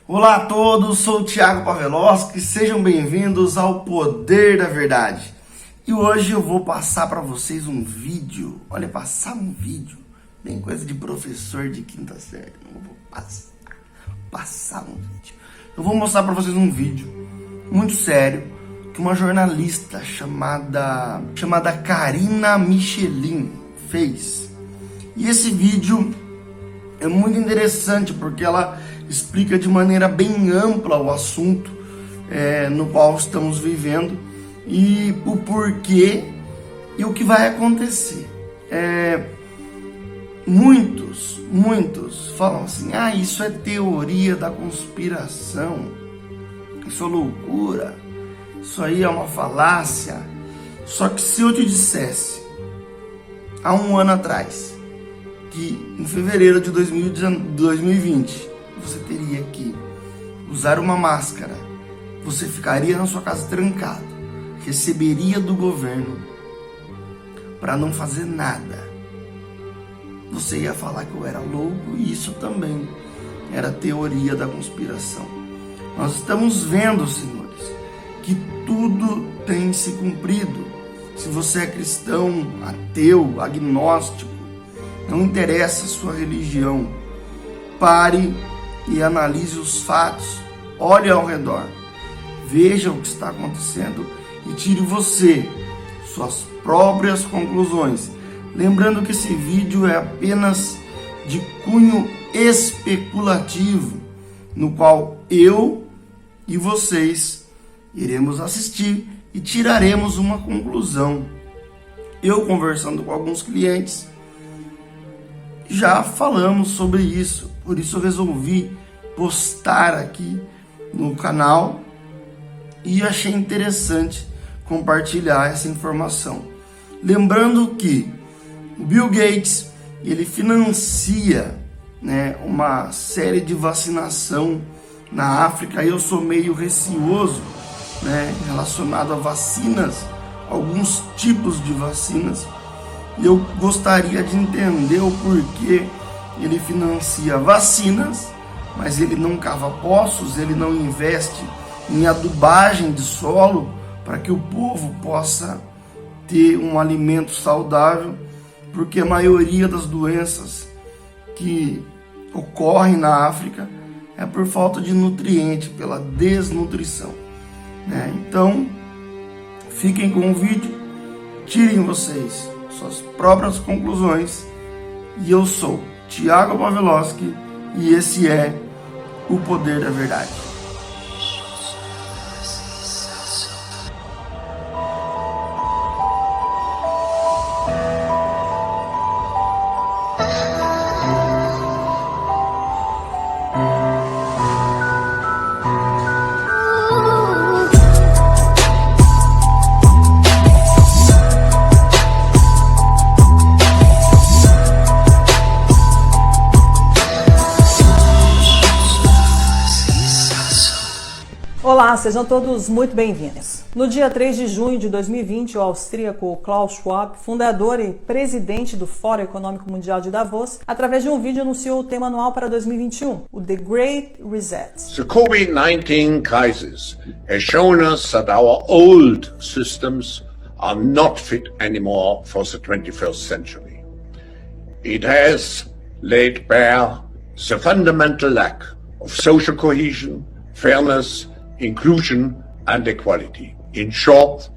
Olá a todos, sou o Thiago Pavlovski, sejam bem-vindos ao Poder da Verdade. E hoje eu vou passar para vocês um vídeo, passar um vídeo, bem coisa de professor de quinta série, não vou passar um vídeo. Eu vou mostrar para vocês um vídeo muito sério que uma jornalista chamada Karina Michelin fez. E esse vídeo é muito interessante porque ela explica de maneira bem ampla o assunto no qual estamos vivendo e o porquê e o que vai acontecer. Muitos falam assim, isso é teoria da conspiração, isso é loucura, isso aí é uma falácia. Só que se eu te dissesse, há um ano atrás, que em fevereiro de 2020, você teria que usar uma máscara, você ficaria na sua casa trancado, receberia do governo para não fazer nada, você ia falar que eu era louco, e isso também era teoria da conspiração. Nós estamos vendo, senhores, que tudo tem se cumprido. Se você é cristão, ateu, agnóstico, não interessa a sua religião, pare e analise os fatos, olhe ao redor, veja o que está acontecendo e tire você suas próprias conclusões. Lembrando que esse vídeo é apenas de cunho especulativo, no qual eu e vocês iremos assistir e tiraremos uma conclusão. Eu, conversando com alguns clientes, já falamos sobre isso, por isso eu resolvi postar aqui no canal e achei interessante compartilhar essa informação. Lembrando que o Bill Gates, ele financia, uma série de vacinação na África. Eu sou meio receoso, relacionado a vacinas, alguns tipos de vacinas. E eu gostaria de entender o porquê ele financia vacinas, mas ele não cava poços, ele não investe em adubagem de solo para que o povo possa ter um alimento saudável, porque a maioria das doenças que ocorrem na África é por falta de nutriente, pela desnutrição. Então, fiquem com o vídeo, tirem vocês suas próprias conclusões. E eu sou Thiago Pavlovski e esse é o Poder da Verdade. Olá, sejam todos muito bem-vindos. No dia 3 de junho de 2020, o austríaco Klaus Schwab, fundador e presidente do Fórum Econômico Mundial de Davos, através de um vídeo anunciou o tema anual para 2021, o The Great Reset. The COVID-19 crisis has shown us that our old systems are not fit anymore for the 21st century. It has laid bare the fundamental lack of social cohesion, fairness, inclusion and equality. In short,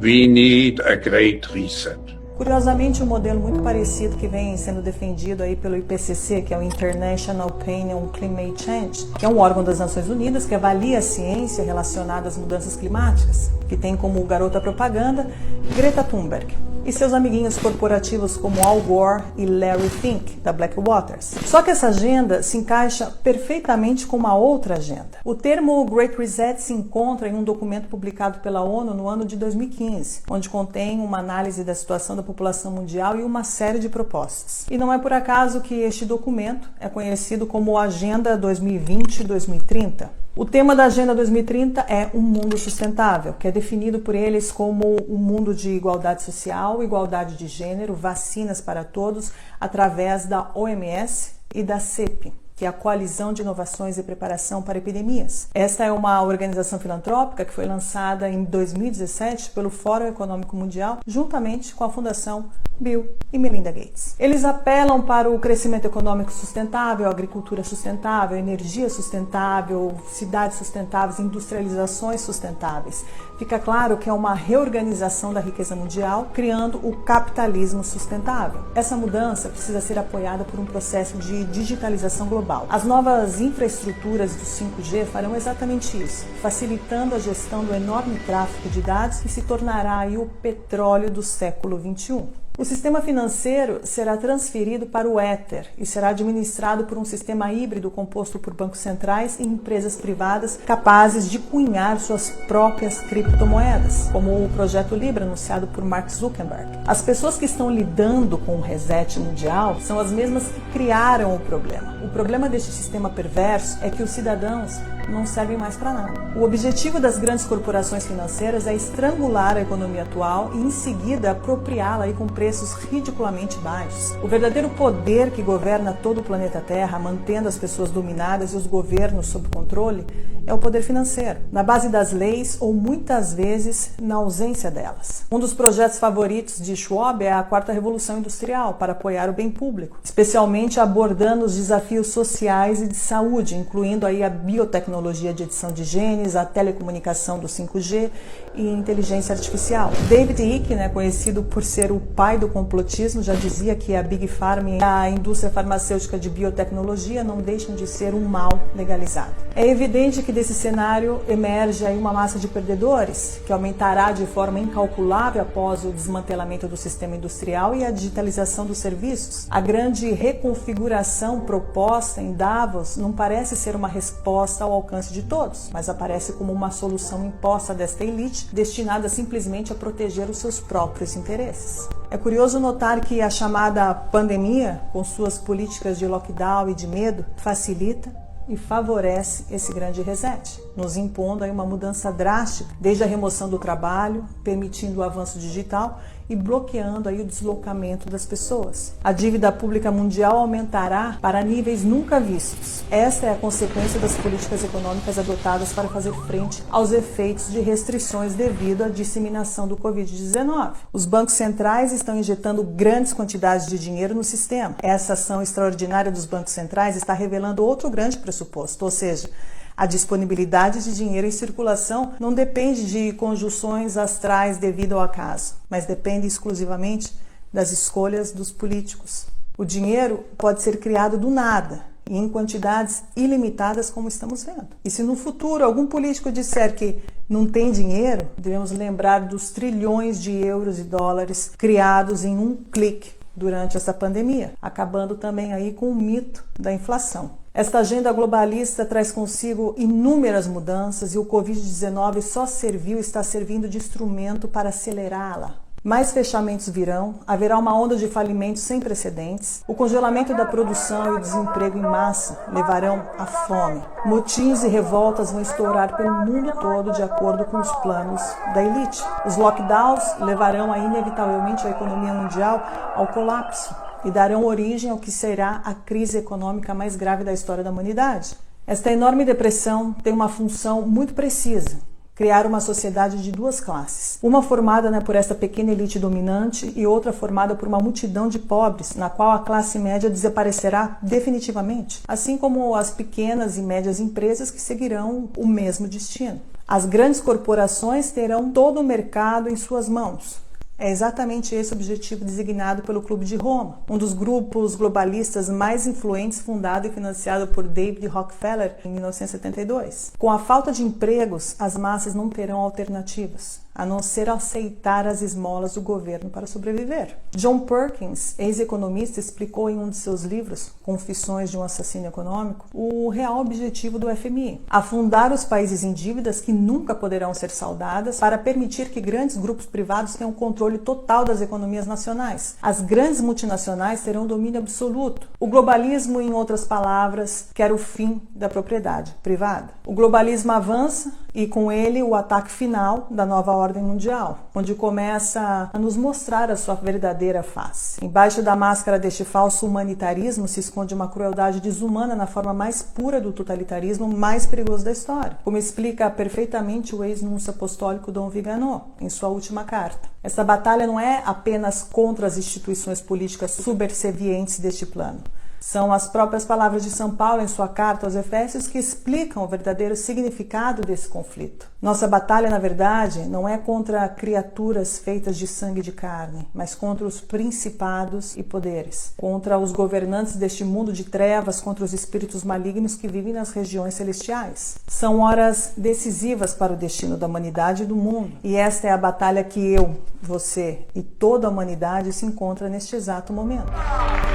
we need a great reset. Curiosamente, um modelo muito parecido que vem sendo defendido aí pelo IPCC, que é o International Panel on Climate Change, que é um órgão das Nações Unidas que avalia a ciência relacionada às mudanças climáticas, que tem como garota propaganda Greta Thunberg e seus amiguinhos corporativos como Al Gore e Larry Fink, da Blackwater. Só que essa agenda se encaixa perfeitamente com uma outra agenda. O termo Great Reset se encontra em um documento publicado pela ONU no ano de 2015, onde contém uma análise da situação da população mundial e uma série de propostas. E não é por acaso que este documento é conhecido como Agenda 2020-2030. O tema da Agenda 2030 é um mundo sustentável, que é definido por eles como um mundo de igualdade social, igualdade de gênero, vacinas para todos, através da OMS e da CEP. que é a Coalizão de Inovações e Preparação para Epidemias. Esta é uma organização filantrópica que foi lançada em 2017 pelo Fórum Econômico Mundial, juntamente com a Fundação Bill e Melinda Gates. Eles apelam para o crescimento econômico sustentável, agricultura sustentável, energia sustentável, cidades sustentáveis, industrializações sustentáveis. Fica claro que é uma reorganização da riqueza mundial, criando o capitalismo sustentável. Essa mudança precisa ser apoiada por um processo de digitalização global. As novas infraestruturas do 5G farão exatamente isso, facilitando a gestão do enorme tráfego de dados que se tornará aí o petróleo do século XXI. O sistema financeiro será transferido para o Ether e será administrado por um sistema híbrido composto por bancos centrais e empresas privadas capazes de cunhar suas próprias criptomoedas, como o projeto Libra anunciado por Mark Zuckerberg. As pessoas que estão lidando com o reset mundial são as mesmas que criaram o problema. O problema deste sistema perverso é que os cidadãos não servem mais para nada. O objetivo das grandes corporações financeiras é estrangular a economia atual e, em seguida, apropriá-la com preços ridiculamente baixos. O verdadeiro poder que governa todo o planeta Terra, mantendo as pessoas dominadas e os governos sob controle, é o poder financeiro, na base das leis ou muitas vezes na ausência delas. Um dos projetos favoritos de Schwab é a Quarta Revolução Industrial para apoiar o bem público, especialmente abordando os desafios sociais e de saúde, incluindo aí a biotecnologia de edição de genes, a telecomunicação do 5G e inteligência artificial. David Icke, conhecido por ser o pai do complotismo, já dizia que a Big Pharma e a indústria farmacêutica de biotecnologia não deixam de ser um mal legalizado. É evidente que desse cenário emerge aí uma massa de perdedores, que aumentará de forma incalculável após o desmantelamento do sistema industrial e a digitalização dos serviços. A grande reconfiguração proposta em Davos não parece ser uma resposta ao alcance de todos, mas aparece como uma solução imposta desta elite, destinada simplesmente a proteger os seus próprios interesses. É curioso notar que a chamada pandemia, com suas políticas de lockdown e de medo, facilita e favorece esse grande reset, nos impondo aí uma mudança drástica, desde a remoção do trabalho, permitindo o avanço digital e bloqueando aí o deslocamento das pessoas. A dívida pública mundial aumentará para níveis nunca vistos. Esta é a consequência das políticas econômicas adotadas para fazer frente aos efeitos de restrições devido à disseminação do Covid-19. Os bancos centrais estão injetando grandes quantidades de dinheiro no sistema. Essa ação extraordinária dos bancos centrais está revelando outro grande pressuposto, ou seja, a disponibilidade de dinheiro em circulação não depende de conjunções astrais devido ao acaso, mas depende exclusivamente das escolhas dos políticos. O dinheiro pode ser criado do nada e em quantidades ilimitadas, como estamos vendo. E se no futuro algum político disser que não tem dinheiro, devemos lembrar dos trilhões de euros e dólares criados em um clique durante essa pandemia, acabando também aí com o mito da inflação. Esta agenda globalista traz consigo inúmeras mudanças e o Covid-19 só está servindo de instrumento para acelerá-la. Mais fechamentos virão, haverá uma onda de falimentos sem precedentes, o congelamento da produção e o desemprego em massa levarão à fome. Motins e revoltas vão estourar pelo mundo todo de acordo com os planos da elite. Os lockdowns levarão aí, inevitavelmente a economia mundial ao colapso e darão origem ao que será a crise econômica mais grave da história da humanidade. Esta enorme depressão tem uma função muito precisa: criar uma sociedade de duas classes. Uma formada por esta pequena elite dominante e outra formada por uma multidão de pobres, na qual a classe média desaparecerá definitivamente, assim como as pequenas e médias empresas que seguirão o mesmo destino. As grandes corporações terão todo o mercado em suas mãos. É exatamente esse o objetivo designado pelo Clube de Roma, um dos grupos globalistas mais influentes fundado e financiado por David Rockefeller em 1972. Com a falta de empregos, as massas não terão alternativas, a não ser aceitar as esmolas do governo para sobreviver. John Perkins, ex-economista, explicou em um de seus livros, Confissões de um Assassino Econômico, o real objetivo do FMI: afundar os países em dívidas que nunca poderão ser saldadas para permitir que grandes grupos privados tenham controle total das economias nacionais. As grandes multinacionais terão domínio absoluto. O globalismo, em outras palavras, quer o fim da propriedade privada. O globalismo avança e com ele o ataque final da nova ordem mundial, onde começa a nos mostrar a sua verdadeira face. Embaixo da máscara deste falso humanitarismo se esconde uma crueldade desumana na forma mais pura do totalitarismo mais perigoso da história, como explica perfeitamente o ex-núncio apostólico Dom Vigano em sua última carta. Essa batalha não é apenas contra as instituições políticas subservientes deste plano. São as próprias palavras de São Paulo em sua carta aos Efésios que explicam o verdadeiro significado desse conflito. Nossa batalha, na verdade, não é contra criaturas feitas de sangue e de carne, mas contra os principados e poderes, contra os governantes deste mundo de trevas, contra os espíritos malignos que vivem nas regiões celestiais. São horas decisivas para o destino da humanidade e do mundo, e esta é a batalha que eu, você e toda a humanidade se encontra neste exato momento.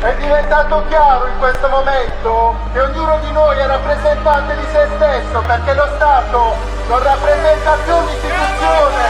È diventato chiaro in questo momento che ognuno di noi è rappresentante di se stesso, perché lo Stato non rappresenta più un'istituzione,